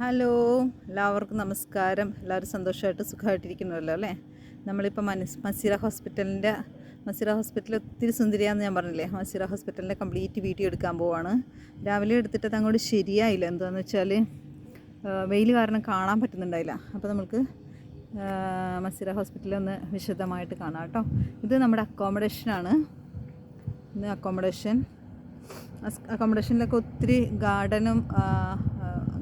Hello, എല്ലാവർക്കും നമസ്കാരം. എല്ലാവരും സന്തോഷമായിട്ട് സുഖമായിട്ടിരിക്കണമല്ലോ അല്ലേ? നമ്മളിപ്പോൾ മസിറ ഹോസ്പിറ്റൽ ഒത്തിരി സുന്ദരിയാണെന്ന് ഞാൻ പറഞ്ഞില്ലേ. മസിറ ഹോസ്പിറ്റലിൻ്റെ കംപ്ലീറ്റ് വീഡിയോ എടുക്കാൻ പോവാണ്. രാവിലെ എടുത്തിട്ട് അങ്ങോട്ട് ശരിയായില്ല. എന്താണെന്ന് വെച്ചാൽ വെയിൽ കാരണം കാണാൻ പറ്റുന്നുണ്ടായില്ല. അപ്പോൾ നമുക്ക് മസിറ ഹോസ്പിറ്റലിൽ ഒന്ന് വിശദമായിട്ട് കാണാം കേട്ടോ. ഇത് നമ്മുടെ അക്കോമഡേഷനാണ്. ഇന്ന് അക്കോമഡേഷനിലൊക്കെ ഒത്തിരി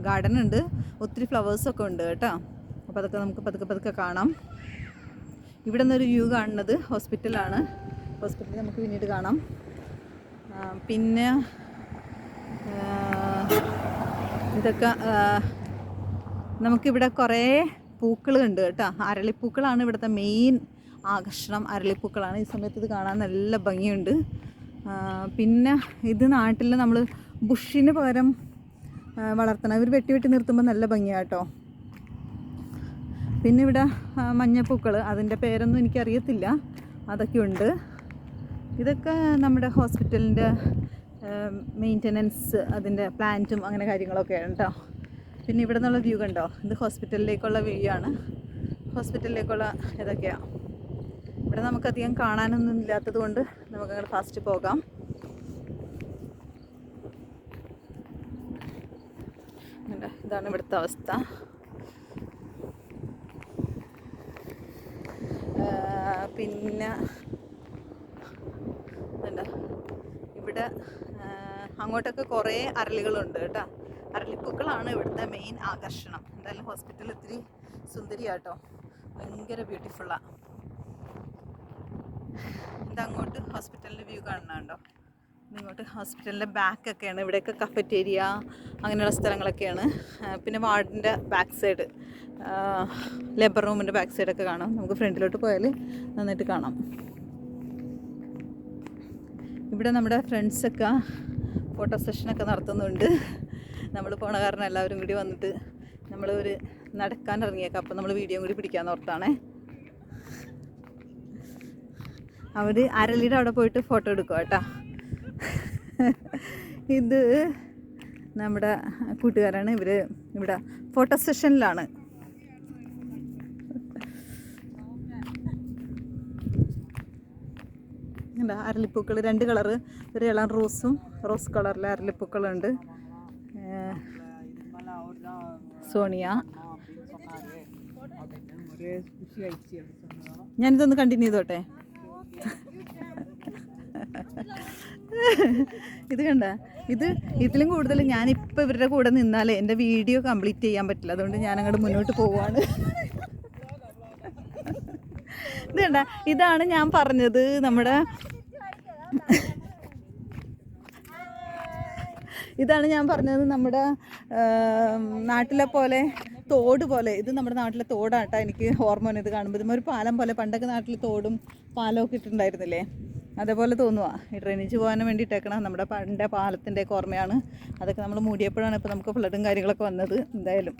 ഗാർഡനുണ്ട്, ഒത്തിരി ഫ്ലവേഴ്സൊക്കെ ഉണ്ട് കേട്ടോ. അപ്പോൾ അതൊക്കെ നമുക്ക് പതുക്കെ കാണാം. ഇവിടെ നിന്നൊരു വ്യൂ കാണുന്നത് ഹോസ്പിറ്റലാണ്. ഹോസ്പിറ്റൽ നമുക്ക് പിന്നീട് കാണാം. പിന്നെ ഇതൊക്കെ നമുക്കിവിടെ കുറേ പൂക്കളുണ്ട് കേട്ടോ. അരളിപ്പൂക്കളാണ് ഇവിടുത്തെ മെയിൻ ആകർഷണം. അരളിപ്പൂക്കളാണ്. ഈ സമയത്ത് ഇത് കാണാൻ നല്ല ഭംഗിയുണ്ട്. പിന്നെ ഇത് നാട്ടിൽ നമ്മൾ ബുഷിന് പകരം വളർത്തണം. ഇവർ വെട്ടി നിർത്തുമ്പോൾ നല്ല ഭംഗിയാട്ടോ. പിന്നെ ഇവിടെ മഞ്ഞപ്പൂക്കൾ, അതിൻ്റെ പേരൊന്നും എനിക്കറിയത്തില്ല, അതൊക്കെ ഉണ്ട്. ഇതൊക്കെ നമ്മുടെ ഹോസ്പിറ്റലിൻ്റെ മെയിൻ്റനൻസ്, അതിൻ്റെ പ്ലാന്റും അങ്ങനെ കാര്യങ്ങളൊക്കെയാണ് കേട്ടോ. പിന്നെ ഇവിടെ നിന്നുള്ള വ്യൂ കണ്ടോ, ഇത് ഹോസ്പിറ്റലിലേക്കുള്ള വ്യൂ ആണ്. ഹോസ്പിറ്റലിലേക്കുള്ള ഇതൊക്കെയാണ്. ഇവിടെ നമുക്കധികം കാണാനൊന്നും ഇല്ലാത്തത് കൊണ്ട് നമുക്കങ്ങനെ ഫാസ്റ്റ് പോകാം. ഇതാണ് ഇവിടുത്തെ അവസ്ഥ. പിന്നെ ഇവിടെ അങ്ങോട്ടൊക്കെ കുറേ അരളികളുണ്ട് കേട്ടോ. അരളിപ്പൂക്കളാണ് ഇവിടുത്തെ മെയിൻ ആകർഷണം. എന്തായാലും ഹോസ്പിറ്റൽ ഇത്തിരി സുന്ദരിയാട്ടോ, ഭയങ്കര ബ്യൂട്ടിഫുള്ളാണ്. ഇതങ്ങോട്ട് ഹോസ്പിറ്റലിൻ്റെ വ്യൂ കാണുന്നുണ്ടോ? ഇങ്ങോട്ട് ഹോസ്പിറ്റലിൻ്റെ ബാക്കൊക്കെയാണ്. ഇവിടെയൊക്കെ കഫറ്റേരിയ അങ്ങനെയുള്ള സ്ഥലങ്ങളൊക്കെയാണ്. പിന്നെ വാർഡിൻ്റെ ബാക്ക് സൈഡ്, ലേബർ റൂമിൻ്റെ ബാക്ക് സൈഡൊക്കെ കാണാം. നമുക്ക് ഫ്രണ്ടിലോട്ട് പോയാൽ നന്നായിട്ട് കാണാം. ഇവിടെ നമ്മുടെ ഫ്രണ്ട്സൊക്കെ ഫോട്ടോ സെഷനൊക്കെ നടത്തുന്നുണ്ട്. നമ്മൾ പോണ കാരണം എല്ലാവരും കൂടി വന്നിട്ട് നമ്മളൊരു നടക്കാൻ ഇറങ്ങിയേക്കാം. അപ്പോൾ നമ്മൾ വീഡിയോ കൂടി പിടിക്കാമെന്ന് ഓർത്താണേ. അവർ അരളിയുടെ അവിടെ പോയിട്ട് ഫോട്ടോ എടുക്കുക കേട്ടോ. ഇത് നമ്മുടെ കൂട്ടുകാരാണ്. ഇവർ ഇവിടെ ഫോട്ടോ സെഷനിലാണ്. എന്താ അരളിപ്പൂക്കൾ, 2 കളറ്, ഒരു ഇളം റോസ് കളറിലെ അരളിപ്പൂക്കളുണ്ട്. സോണിയ, ഞാനിതൊന്ന് കണ്ടിന്യൂ ചെയ്തോട്ടെ. ഇത് കണ്ട, ഇതിലും കൂടുതൽ ഞാനിപ്പോൾ ഇവരുടെ കൂടെ നിന്നാലേ എൻ്റെ വീഡിയോ കംപ്ലീറ്റ് ചെയ്യാൻ പറ്റില്ല. അതുകൊണ്ട് ഞാനങ്ങോട്ട് മുന്നോട്ട് പോവാണ്. ഇത് കണ്ട, ഇതാണ് ഞാൻ പറഞ്ഞത്, നമ്മുടെ നാട്ടിലെ പോലെ തോട് പോലെ. ഇത് നമ്മുടെ നാട്ടിലെ തോടാട്ടോ. എനിക്ക് ഹോർമോൺ ഇത് കാണുമ്പോൾ ഇതും ഒരു പാലം പോലെ. പണ്ടൊക്കെ നാട്ടിൽ തോടും പാലമൊക്കെ ഇട്ടിട്ടുണ്ടായിരുന്നില്ലേ, അതേപോലെ തോന്നുക. ഈ ഡ്രെയിനേജ് പോകാൻ വേണ്ടിയിട്ടേക്കണം. നമ്മുടെ പണ്ട് പാലത്തിൻ്റെയൊക്കെ ഓർമ്മയാണ്. അതൊക്കെ നമ്മൾ മൂടിയപ്പോഴാണ് ഇപ്പോൾ നമുക്ക് ഫ്ലഡും കാര്യങ്ങളൊക്കെ വന്നത്. എന്തായാലും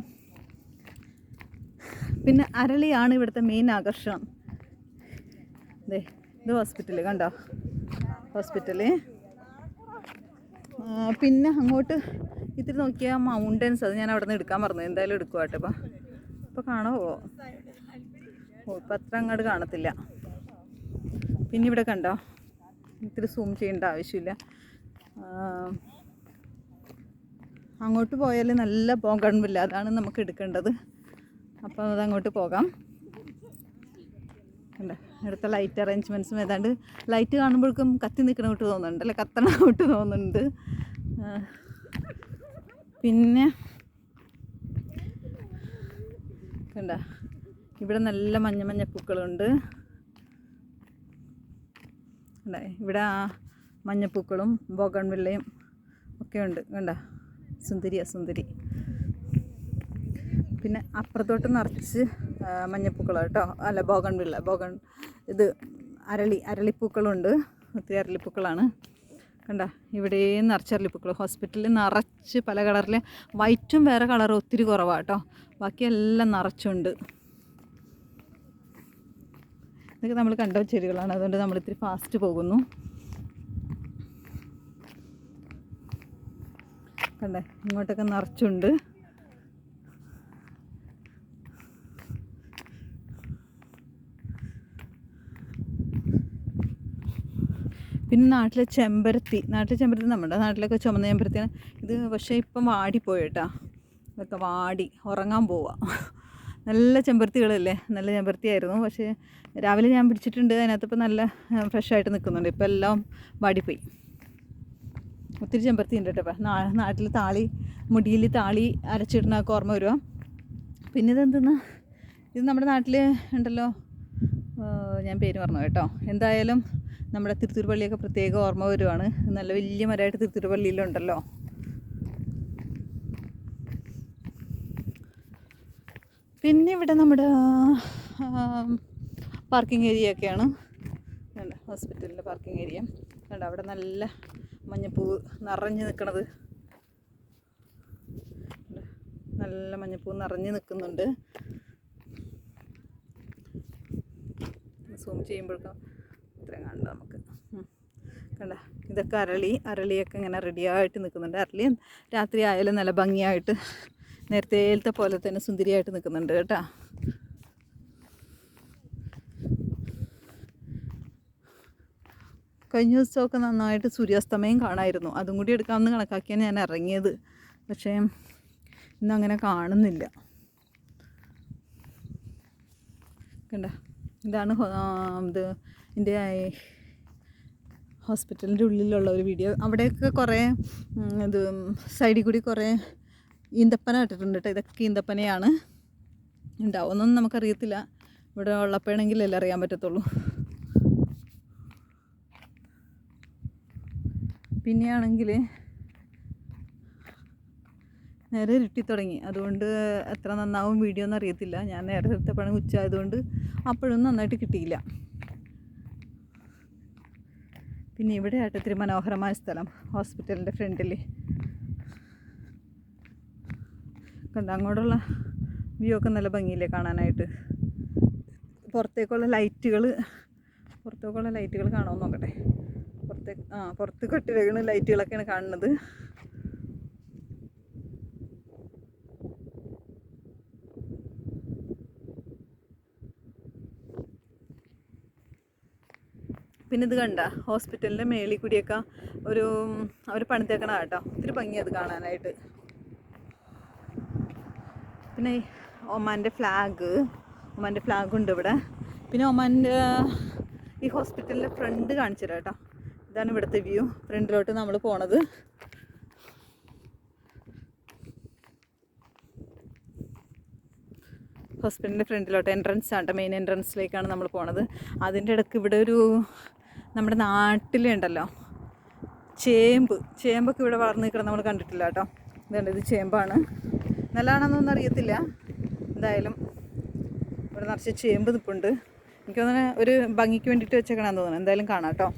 പിന്നെ അരളിയാണ് ഇവിടുത്തെ മെയിൻ ആകർഷണം. ഇത് ഹോസ്പിറ്റൽ കണ്ടോ, ഹോസ്പിറ്റല്. പിന്നെ അങ്ങോട്ട് ഇത്തിരി നോക്കിയാൽ മൗണ്ടൻസ്, അത് ഞാൻ അവിടെ നിന്ന് എടുക്കാൻ പറഞ്ഞു. എന്തായാലും എടുക്കുക കേട്ടോ. ഇപ്പോൾ കാണുമോ? ഇപ്പം അത്ര അങ്ങോട്ട് കാണത്തില്ല. പിന്നെ ഇവിടെ കണ്ടോ, ഇത്തിരി സൂം ചെയ്യേണ്ട ആവശ്യമില്ല. അങ്ങോട്ട് പോയാൽ നല്ല ബോഗൺവില്ല, അതാണ് നമുക്ക് എടുക്കേണ്ടത്. അപ്പോൾ അതങ്ങോട്ട് പോകാം. കണ്ടോ, ഇവിടുത്തെ ലൈറ്റ് അറേഞ്ച്മെൻറ്റ്സും ഏതാണ്ട് ലൈറ്റ് കാണുമ്പോഴേക്കും കത്തി നിൽക്കണ വിട്ട് തോന്നുന്നുണ്ട്, അല്ലെ കത്തണ വിട്ട് തോന്നുന്നുണ്ട്. പിന്നെ കണ്ടോ, ഇവിടെ നല്ല മഞ്ഞ പൂക്കളുണ്ട്. ഇവിടെ മഞ്ഞപ്പൂക്കളും ബോഗൺവില്ലയും ഒക്കെ ഉണ്ട്. കണ്ട, സുന്ദരി. പിന്നെ അപ്പുറത്തോട്ട് നിറച്ച് മഞ്ഞപ്പൂക്കളാണ് കേട്ടോ. അല്ല, ബോഗൺവില്ല, ഇത് അരളിപ്പൂക്കളുണ്ട്. ഒത്തിരി അരളിപ്പൂക്കളാണ്. കണ്ട, ഇവിടെയും നിറച്ച് അരളിപ്പൂക്കൾ. ഹോസ്പിറ്റലിൽ നിറച്ച് പല കളറിൽ, വൈറ്റും വേറെ കളർ ഒത്തിരി കുറവാണ് കേട്ടോ. ബാക്കിയെല്ലാം നിറച്ചുണ്ട്. ഇതൊക്കെ നമ്മൾ കണ്ട ചെടികളാണ്. അതുകൊണ്ട് നമ്മളിത്തിരി ഫാസ്റ്റ് പോകുന്നു. കണ്ടേ, ഇങ്ങോട്ടൊക്കെ നിറച്ചുണ്ട്. പിന്നെ നാട്ടിലെ ചെമ്പരത്തി നമ്മുടെ നാട്ടിലൊക്കെ ചുമന്ന ചെമ്പരത്തിയാണ് ഇത്. പക്ഷേ ഇപ്പം വാടിപ്പോയി കേട്ടോ, ഇതൊക്കെ വാടി ഉറങ്ങാൻ പോവാ. നല്ല ചെമ്പരത്തികളല്ലേ, നല്ല ചെമ്പരത്തിയായിരുന്നു. പക്ഷേ രാവിലെ ഞാൻ പിടിച്ചിട്ടുണ്ട്, അതിനകത്തിപ്പോൾ നല്ല ഫ്രഷായിട്ട് നിൽക്കുന്നുണ്ട്. ഇപ്പം എല്ലാം വാടിപ്പോയി. ഒത്തിരി ചെമ്പരത്തി ഉണ്ട് കേട്ടോ. ഇപ്പം നാട്ടിൽ താളി, മുടിയിൽ താളി അരച്ചിടുന്നതൊക്കെ ഓർമ്മ വരുക. പിന്നെ ഇതെന്തെന്ന്, ഇത് നമ്മുടെ നാട്ടിൽ ഉണ്ടല്ലോ, ഞാൻ പേര് പറഞ്ഞു കേട്ടോ. എന്തായാലും നമ്മുടെ തിരുത്തൂർ പള്ളിയൊക്കെ പ്രത്യേക ഓർമ്മ വരുവാണ്. നല്ല വലിയ മരമായിട്ട് തിരുത്തൂർ പള്ളിയിലുണ്ടല്ലോ. പിന്നെ ഇവിടെ നമ്മുടെ പാർക്കിംഗ് ഏരിയ ഒക്കെയാണ്. ഹോസ്പിറ്റലിൻ്റെ പാർക്കിംഗ് ഏരിയ കണ്ടോ, അവിടെ നല്ല മഞ്ഞപ്പൂവ് നിറഞ്ഞ് നിൽക്കണത്, നല്ല മഞ്ഞപ്പൂവ് നിറഞ്ഞ് നിൽക്കുന്നുണ്ട്. സൂം ചെയ്യുമ്പോഴേക്കും ഇത്രയും കണ്ട നമുക്ക് കണ്ട. ഇതൊക്കെ അരളിയൊക്കെ ഇങ്ങനെ റെഡിയായിട്ട് നിൽക്കുന്നുണ്ട്. അരളി രാത്രി ആയാലും നല്ല ഭംഗിയായിട്ട് നേരത്തേലത്തെ പോലെ തന്നെ സുന്ദരിയായിട്ട് നിൽക്കുന്നുണ്ട് കേട്ടോ. കഴിഞ്ഞ ദിവസമൊക്കെ നന്നായിട്ട് സൂര്യാസ്തമയം കാണാമായിരുന്നു. അതും കൂടി എടുക്കാമെന്ന് കണക്കാക്കിയാണ് ഞാൻ ഇറങ്ങിയത്. പക്ഷേ ഇന്നങ്ങനെ കാണുന്നില്ല. കണ്ട, ഇതാണ് ഇത് എൻ്റെ ഹോസ്പിറ്റലിൻ്റെ ഉള്ളിലുള്ള ഒരു വീഡിയോ. അവിടെയൊക്കെ കുറേ ഇത് സൈഡിൽ കൂടി കുറേ ഈന്തപ്പന ഇട്ടിട്ടുണ്ട് കേട്ടോ. ഇതൊക്കെ ഈന്തപ്പനയാണ്. ഉണ്ടാവുമെന്നൊന്നും നമുക്കറിയത്തില്ല. ഇവിടെ ഉള്ളപ്പോഴെങ്കിലല്ലേ അറിയാൻ പറ്റത്തുള്ളൂ. പിന്നെയാണെങ്കിൽ നേരെ ഇരുട്ടി തുടങ്ങി. അതുകൊണ്ട് എത്ര നന്നാവും വീഡിയോ ഒന്നും അറിയത്തില്ല. ഞാൻ നേരത്തെ പണി ഉച്ച ആയതുകൊണ്ട് അപ്പോഴൊന്നും നന്നായിട്ട് കിട്ടിയില്ല. പിന്നെ ഇവിടെ ആയിട്ട് ഇത്തിരി മനോഹരമായ സ്ഥലം, ഹോസ്പിറ്റലിൻ്റെ ഫ്രണ്ടിൽ കണ്ട. അങ്ങോട്ടുള്ള വ്യൂ ഒക്കെ നല്ല ഭംഗിയില്ലേ കാണാനായിട്ട്. പുറത്തേക്കുള്ള ലൈറ്റുകൾ കാണുമെന്ന് നോക്കട്ടെ. പുറത്ത് കെട്ടിടകൾ ലൈറ്റുകളൊക്കെയാണ് കാണുന്നത്. പിന്നെ ഇത് കണ്ട, ഹോസ്പിറ്റലിൻ്റെ മേളിൽ കൂടിയൊക്കെ അവർ പണിതേക്കണ കേട്ടോ. ഒത്തിരി ഭംഗി അത് കാണാനായിട്ട്. പിന്നെ ഒമാൻ്റെ ഫ്ലാഗുണ്ട് ഇവിടെ. പിന്നെ ഒമാൻ്റെ ഈ ഹോസ്പിറ്റലിൻ്റെ ഫ്രണ്ട് കാണിച്ചു തരാം കേട്ടോ. ഇതാണ് ഇവിടുത്തെ വ്യൂ. ഫ്രണ്ടിലോട്ട് നമ്മൾ പോണത്. ഹോസ്പിറ്റലിൻ്റെ ഫ്രണ്ടിലോട്ട് എൻട്രൻസ് ആണ്, മെയിൻ എൻട്രൻസിലേക്കാണ് നമ്മൾ പോണത്. അതിൻ്റെ ഇടയ്ക്ക് ഇവിടെ നമ്മുടെ നാട്ടിലുണ്ടല്ലോ ചേമ്പൊക്കെ ഇവിടെ വളർന്ന് നിൽക്കണം, നമ്മൾ കണ്ടിട്ടില്ല കേട്ടോ. ഇതുണ്ട്, ഇത് ചേമ്പാണ്. നല്ലതാണെന്നൊന്നും അറിയത്തില്ല. എന്തായാലും ഇവിടെ നിറച്ച് ചേമ്പ് നിൽപ്പുണ്ട്. എനിക്ക് തോന്നുന്നു ഒരു ഭംഗിക്ക് വേണ്ടിയിട്ട് വെച്ചേക്കണമെന്ന് തോന്നുന്നു. എന്തായാലും കാണാം കേട്ടോ.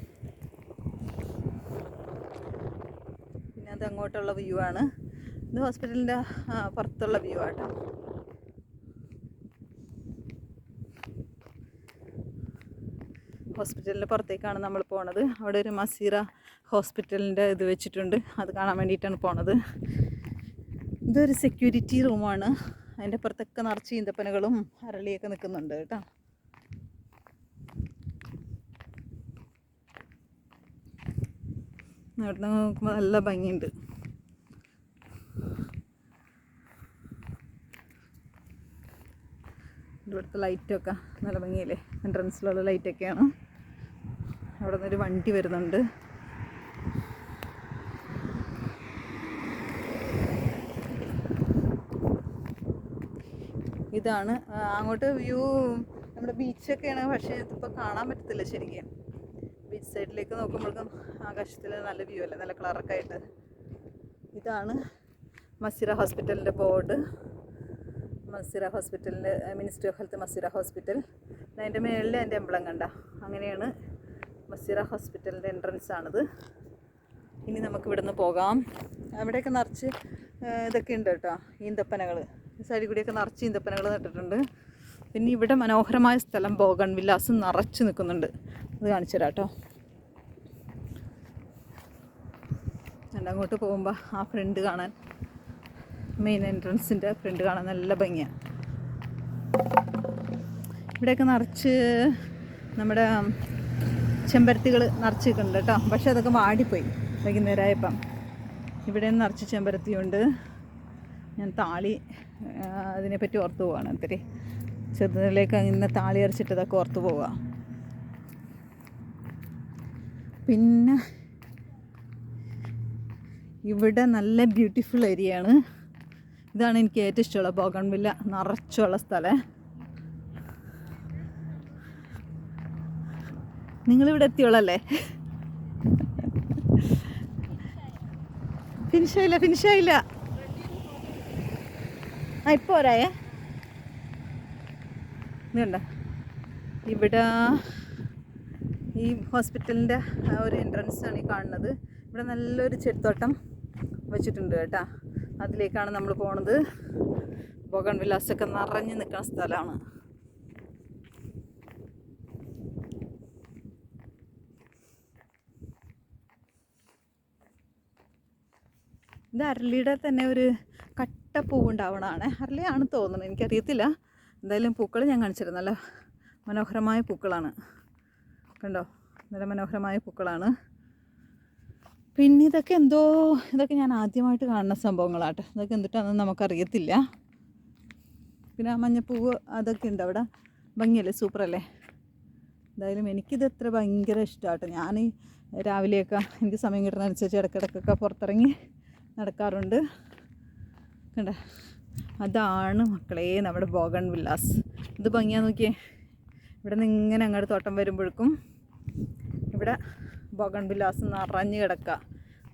പിന്നെ അത് അങ്ങോട്ടുള്ള വ്യൂ ആണ്. ഇത് ഹോസ്പിറ്റലിൻ്റെ പുറത്തുള്ള വ്യൂ ആട്ടോ. ഹോസ്പിറ്റലിൻ്റെ പുറത്തേക്കാണ് നമ്മൾ പോണത്. അവിടെ ഒരു മസീറ ഹോസ്പിറ്റലിൻ്റെ ഇത് വെച്ചിട്ടുണ്ട്, അത് കാണാൻ വേണ്ടിയിട്ടാണ് പോണത്. ഇതൊരു സെക്യൂരിറ്റി റൂമാണ്. അതിൻ്റെ പുറത്തൊക്കെ നിറച്ച് ഈന്തപ്പനകളും അരളിയൊക്കെ നിൽക്കുന്നുണ്ട് കേട്ടോ. അവിടെ നോക്കുമ്പോൾ നല്ല ഭംഗിയുണ്ട്. ഇവിടുത്തെ ലൈറ്റൊക്കെ നല്ല ഭംഗിയല്ലേ, എൻട്രൻസിലുള്ള ലൈറ്റൊക്കെയാണ്. അവിടെ നിന്നൊരു വണ്ടി വരുന്നുണ്ട്. ഇതാണ് അങ്ങോട്ട് വ്യൂ. നമ്മുടെ ബീച്ചൊക്കെയാണ്, പക്ഷേ ഇതിപ്പോൾ കാണാൻ പറ്റത്തില്ല ശരിക്കും. ബീച്ച് സൈഡിലേക്ക് നോക്കുമ്പോഴേക്കും ആകാശത്തിൽ നല്ല വ്യൂ അല്ലേ, നല്ല കളറൊക്കെ ആയിട്ട്. ഇതാണ് മസീറ ഹോസ്പിറ്റലിൻ്റെ ബോർഡ്. മസീറ ഹോസ്പിറ്റലിൻ്റെ മിനിസ്ട്രി ഓഫ് ഹെൽത്ത് മസീറ ഹോസ്പിറ്റൽ. അതിൻ്റെ മേളിൽ എൻ്റെ എംബ്ലം കണ്ട. അങ്ങനെയാണ് മസീറ ഹോസ്പിറ്റലിൻ്റെ എൻട്രൻസ് ആണിത്. ഇനി നമുക്ക് ഇവിടെ നിന്ന് പോകാം. അവിടെയൊക്കെ നിറച്ച് ഇതൊക്കെ ഉണ്ട് കേട്ടോ, ഈന്തപ്പനകൾ. സൈഡിൽ കൂടിയൊക്കെ നിറച്ച് ഈന്തപ്പനകൾ നട്ടിട്ടുണ്ട്. പിന്നെ ഇവിടെ മനോഹരമായ സ്ഥലം ബോഗൺ വില്ലാസ് നിറച്ച് നിൽക്കുന്നുണ്ട്. അത് കാണിച്ചു തരാം കേട്ടോ. അങ്ങോട്ട് പോകുമ്പോൾ ആ ഫ്രണ്ട് കാണാൻ, മെയിൻ എൻട്രൻസിൻ്റെ ഫ്രണ്ട് കാണാൻ നല്ല ഭംഗിയാണ്. ഇവിടെയൊക്കെ നിറച്ച് നമ്മുടെ ചെമ്പരത്തികൾ നിറച്ചിട്ടുണ്ട് കേട്ടോ. പക്ഷെ അതൊക്കെ വാടിപ്പോയി വൈകുന്നേരമായപ്പം. ഇവിടെ നിറച്ച് ചെമ്പരത്തിയുണ്ട്. ഞാൻ താളി അതിനെപ്പറ്റി ഓർത്ത് പോവാണ്. ഒത്തിരി ചെറുതിലേക്ക് ഇങ്ങനെ താളി അരച്ചിട്ടതൊക്കെ ഓർത്ത് പോവുക. പിന്നെ ഇവിടെ നല്ല ബ്യൂട്ടിഫുൾ ഏരിയയാണ്. ഇതാണ് എനിക്ക് ഏറ്റവും ഇഷ്ടമുള്ള ബോഗൺവില്ല നിറച്ചുള്ള സ്ഥലം. നിങ്ങളിവിടെ എത്തിയോളല്ലേ? ഫിനിഷായില്ല. ഇപ്പോൾ ഒരായേ ഇതുണ്ട. ഇവിടെ ഈ ഹോസ്പിറ്റലിൻ്റെ ഒരു എൻട്രൻസ് ആണ് ഈ കാണുന്നത്. ഇവിടെ നല്ലൊരു ചെടിത്തോട്ടം വെച്ചിട്ടുണ്ട് കേട്ടോ. അതിലേക്കാണ് നമ്മൾ പോണത്. ബോഗൺവില്ലാസൊക്കെ നിറഞ്ഞു നിൽക്കുന്ന സ്ഥലമാണ്. ഇത് അരളിയുടെ തന്നെ ഒരു കട്ടപ്പൂവ് ഉണ്ടാവണതാണ്. അരളിയാണ് തോന്നുന്നത്, എനിക്കറിയത്തില്ല. എന്തായാലും പൂക്കൾ ഞാൻ കാണിച്ചിരുന്നു. നല്ല മനോഹരമായ പൂക്കളാണ്, കണ്ടോ? നല്ല മനോഹരമായ പൂക്കളാണ്. പിന്നെ ഇതൊക്കെ ഞാൻ ആദ്യമായിട്ട് കാണുന്ന സംഭവങ്ങളാട്ടെ. ഇതൊക്കെ എന്തിട്ടാണെന്ന് നമുക്കറിയത്തില്ല. പിന്നെ ആ മഞ്ഞപ്പൂവ് അതൊക്കെ ഉണ്ട് അവിടെ. ഭംഗിയല്ലേ? സൂപ്പറല്ലേ? എന്തായാലും എനിക്കിത് ഭയങ്കര ഇഷ്ടമാട്ടോ. ഞാൻ രാവിലെയൊക്കെ എനിക്ക് സമയം കിട്ടുന്നതനുസരിച്ച് ഇടയ്ക്കിടയ്ക്കൊക്കെ പുറത്തിറങ്ങി നടക്കാറുണ്ട്. കണ്ടോ? അതാണ് മക്കളെ നമ്മുടെ ബോഗൺവില്ലാസ്. ഇത് ഭംഗിയാ നോക്കിയേ. ഇവിടെ നിന്ന് ഇങ്ങനെ അങ്ങോട്ട് തോട്ടം വരുമ്പോഴേക്കും ഇവിടെ ബോഗൺവില്ലാസ് നിറഞ്ഞ് കിടക്കുക.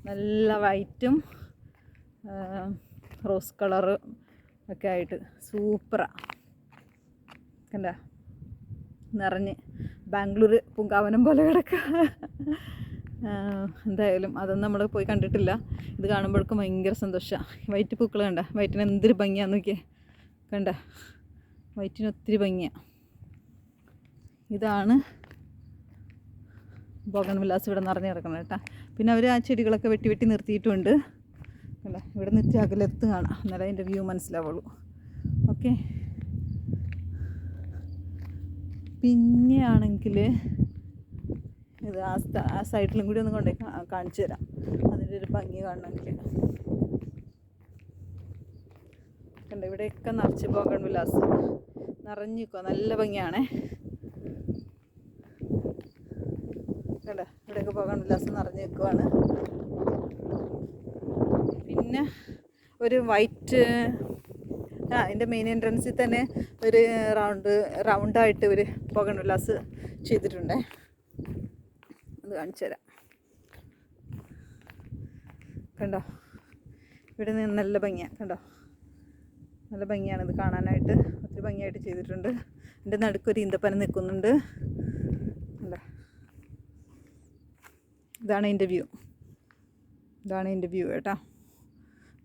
നല്ല വൈറ്റും റോസ് കളറ് ഒക്കെ ആയിട്ട് സൂപ്പറാണ്. കണ്ടോ? നിറഞ്ഞ് ബാംഗ്ലൂർ പൂങ്കാവനം പോലെ കിടക്കുക. എന്തായാലും അതൊന്നും നമ്മൾ പോയി കണ്ടിട്ടില്ല. ഇത് കാണുമ്പോഴേക്കും ഭയങ്കര സന്തോഷമാണ്. വൈറ്റ് പൂക്കൾ കണ്ട? വൈറ്റിന് എന്തൊരു ഭംഗിയാന്ന് നോക്കിയേ. കണ്ട? വൈറ്റിന് ഒത്തിരി ഭംഗിയാണ്. ഇതാണ് ബോഗൺവില്ലാസ് ഇവിടെ നിറഞ്ഞ് കിടക്കണം കേട്ടോ. പിന്നെ അവർ ആ ചെടികളൊക്കെ വെട്ടി നിർത്തിയിട്ടുമുണ്ട്. അല്ല, ഇവിടെ നിർത്തി അകലെത്ത് കാണാം, എന്നാലേ അതിൻ്റെ വ്യൂ മനസ്സിലാവുള്ളൂ. ഓക്കെ. പിന്നെയാണെങ്കിൽ ഇത് ആ സൈഡിലും കൂടി ഒന്ന് കൊണ്ടുപോയി കാണിച്ചു തരാം, അതിൻ്റെ ഒരു ഭംഗി കാണണമെങ്കിൽ. കണ്ടോ? ഇവിടെയൊക്കെ നിറച്ച് ബോഗൺവില്ലാസ് നിറഞ്ഞിരിക്കുക. നല്ല ഭംഗിയാണേ. കണ്ടോ? ഇവിടെയൊക്കെ ബോഗൺവില്ലാസ് നിറഞ്ഞ് നിൽക്കുവാണ്. പിന്നെ ഒരു വൈറ്റ് അതിൻ്റെ മെയിൻ എൻട്രൻസിൽ തന്നെ ഒരു റൗണ്ടായിട്ട് ഒരു ബോഗൺവില്ലാസ് ചെയ്തിട്ടുണ്ടേ. അത് കാണിച്ചു തരാം. കണ്ടോ? ഇവിടെ നിന്ന് നല്ല ഭംഗിയാണ്. കണ്ടോ? നല്ല ഭംഗിയാണ് ഇത് കാണാനായിട്ട്. ഒത്തിരി ഭംഗിയായിട്ട് ചെയ്തിട്ടുണ്ട്. എൻ്റെ നടുക്കൊരു ഈന്തപ്പന നിൽക്കുന്നുണ്ട്. കണ്ടോ? ഇതാണ് എൻ്റെ വ്യൂ കേട്ടോ.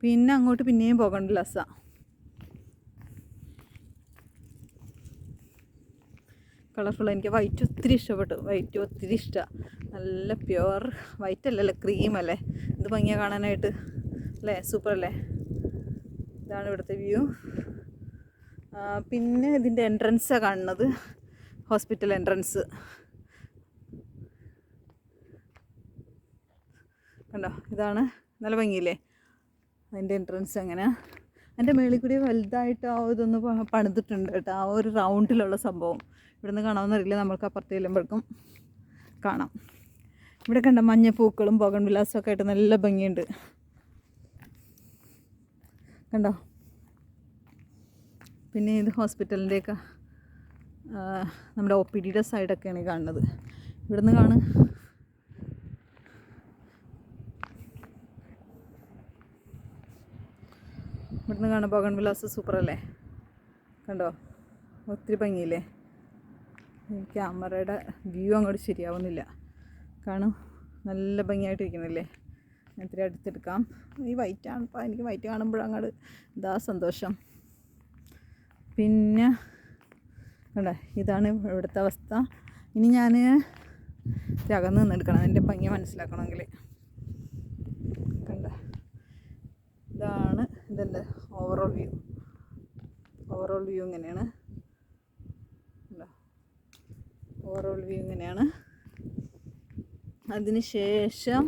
പിന്നെ അങ്ങോട്ട് പിന്നെയും ബോഗൺവില്ലാസാണ്. കളർഫുൾ. എനിക്ക് വൈറ്റ് ഒത്തിരി ഇഷ്ടപ്പെട്ടു. വൈറ്റ് ഒത്തിരി ഇഷ്ടമാണ്. നല്ല പ്യുവർ വൈറ്റ് അല്ലല്ലോ, ക്രീം അല്ലേ? ഇത് ഭംഗിയാണ് കാണാനായിട്ട് അല്ലേ? സൂപ്പർ അല്ലേ? ഇതാണ് ഇവിടുത്തെ വ്യൂ. പിന്നെ ഇതിൻ്റെ എൻട്രൻസാണ് കാണുന്നത്, ഹോസ്പിറ്റൽ എൻട്രൻസ്. കണ്ടോ? ഇതാണ്. നല്ല ഭംഗിയില്ലേ അതിൻ്റെ എൻട്രൻസ്? അങ്ങനെ അതിൻ്റെ മേളിൽ കൂടി വലുതായിട്ട് ഇതൊന്ന് പണിതിട്ടുണ്ട് കേട്ടോ. ആ ഒരു റൗണ്ടിലുള്ള സംഭവം ഇവിടുന്ന് കാണാമെന്നറിയില്ല, നമ്മൾക്ക് അപ്പുറത്ത് ചെല്ലുമ്പോഴേക്കും കാണാം. ഇവിടെ കണ്ട മഞ്ഞപ്പൂക്കളും ബോഗൺവില്ലാസും ഒക്കെ ആയിട്ട് നല്ല ഭംഗിയുണ്ട്. കണ്ടോ? പിന്നെ ഇത് ഹോസ്പിറ്റലിൻ്റെയൊക്കെ നമ്മുടെ OPDയുടെ സൈഡൊക്കെയാണ് ഈ കാണുന്നത്. ഇവിടുന്ന് കാണാൻ ബോഗൺവില്ലാസ് സൂപ്പറല്ലേ? കണ്ടോ? ഒത്തിരി ഭംഗിയില്ലേ? ക്യാമറയുടെ വ്യൂ അങ്ങോട്ട് ശരിയാവുന്നില്ല. കാണും, നല്ല ഭംഗിയായിട്ടിരിക്കുന്നില്ലേ? ഞാൻ ഇത്തിരി അടുത്തെടുക്കാം. ഈ വൈറ്റാണ് ഇപ്പോൾ എനിക്ക് വൈറ്റ് കാണുമ്പോഴങ്ങോട്ട് ഇതാ സന്തോഷം. പിന്നെ കണ്ടോ? ഇതാണ് ഇവിടുത്തെ അവസ്ഥ. ഇനി ഞാൻ അകന്ന് നിന്നെടുക്കണം അതിൻ്റെ ഭംഗി മനസ്സിലാക്കണമെങ്കിൽ. കണ്ടോ? ഇതാണ് ഇതിൻ്റെ ഓവറോൾ വ്യൂ ഇങ്ങനെയാണ്. ഓവറോൾ വ്യൂ ഇങ്ങനെയാണ്. അതിന് ശേഷം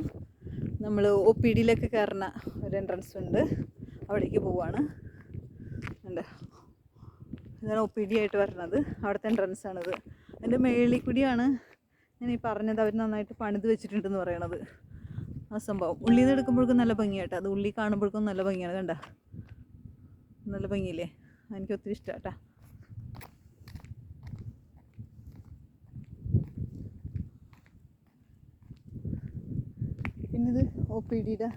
നമ്മൾ OPD കയറുന്ന ഒരു എൻട്രൻസ് ഉണ്ട്, അവിടേക്ക് പോവാണ്. ഉണ്ട്, ഇതാണ് OPD ആയിട്ട് വരുന്നത്, അവിടുത്തെ എൻട്രൻസ് ആണിത്. അതിൻ്റെ മേളിൽ കൂടിയാണ് ഞാൻ ഈ പറഞ്ഞത് അവർ നന്നായിട്ട് പണിത് വെച്ചിട്ടുണ്ടെന്ന് പറയണത്. ആ സംഭവം ഉള്ളിൽ നിന്ന് എടുക്കുമ്പോഴേക്കും നല്ല ഭംഗിയാട്ടോ, അത് ഉള്ളിൽ കാണുമ്പോഴേക്കും നല്ല ഭംഗിയാണ്. കണ്ട, നല്ല ഭംഗിയില്ലേ? എനിക്ക് ഒത്തിരി ഇഷ്ടമാട്ടാ. പിന്നെ ഇത് OPDയുടെ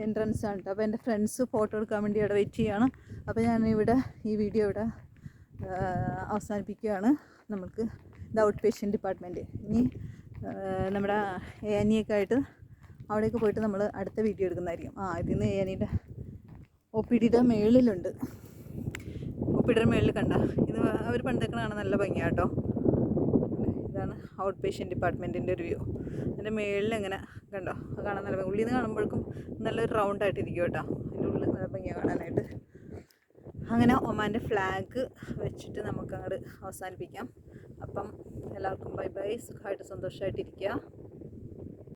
എൻട്രൻസ് ആണ് കേട്ടോ. അപ്പോൾ എൻ്റെ ഫ്രണ്ട്സ് ഫോട്ടോ എടുക്കാൻ വേണ്ടി ഇവിടെ വെയിറ്റ് ചെയ്യുകയാണ്. അപ്പോൾ ഞാനിവിടെ ഈ വീഡിയോ ഇവിടെ അവസാനിപ്പിക്കുകയാണ്. നമുക്ക് ഇത് ഔട്ട് പേഷ്യൻ്റ് ഡിപ്പാർട്ട്മെൻറ്റ്. ഇനി നമ്മുടെ ANE ആയിട്ട് അവിടേക്ക് പോയിട്ട് നമ്മൾ അടുത്ത വീഡിയോ എടുക്കുന്നതായിരിക്കും. ഇതിന്ന് ANEയുടെ OPDയുടെ മേളിലുണ്ട്. OPDയുടെ മേളിൽ കണ്ട, ഇത് അവർ പണിതേക്കണ കാണാൻ നല്ല ഭംഗിയാട്ടോ. ഇതാണ് ഔട്ട് പേഷ്യൻ്റ് ഡിപ്പാർട്ട്മെൻറ്റിൻ്റെ ഒരു വ്യൂ. അതിൻ്റെ മേളിൽ എങ്ങനെ കണ്ടോ, അത് കാണാൻ നല്ല ഭംഗി. ഉള്ളിൽ നിന്ന് കാണുമ്പോഴേക്കും നല്ലൊരു റൗണ്ടായിട്ടിരിക്കും കേട്ടോ. അതിൻ്റെ ഉള്ളിൽ നല്ല ഭംഗിയാണ് കാണാനായിട്ട്. അങ്ങനെ ഒമാൻ്റെ ഫ്ലാഗ് വെച്ചിട്ട് നമുക്ക് അങ്ങോട്ട് അവസാനിപ്പിക്കാം. അപ്പം എല്ലാവർക്കും ബൈ ബൈ, സുഖമായിട്ട് സന്തോഷമായിട്ടിരിക്കുക.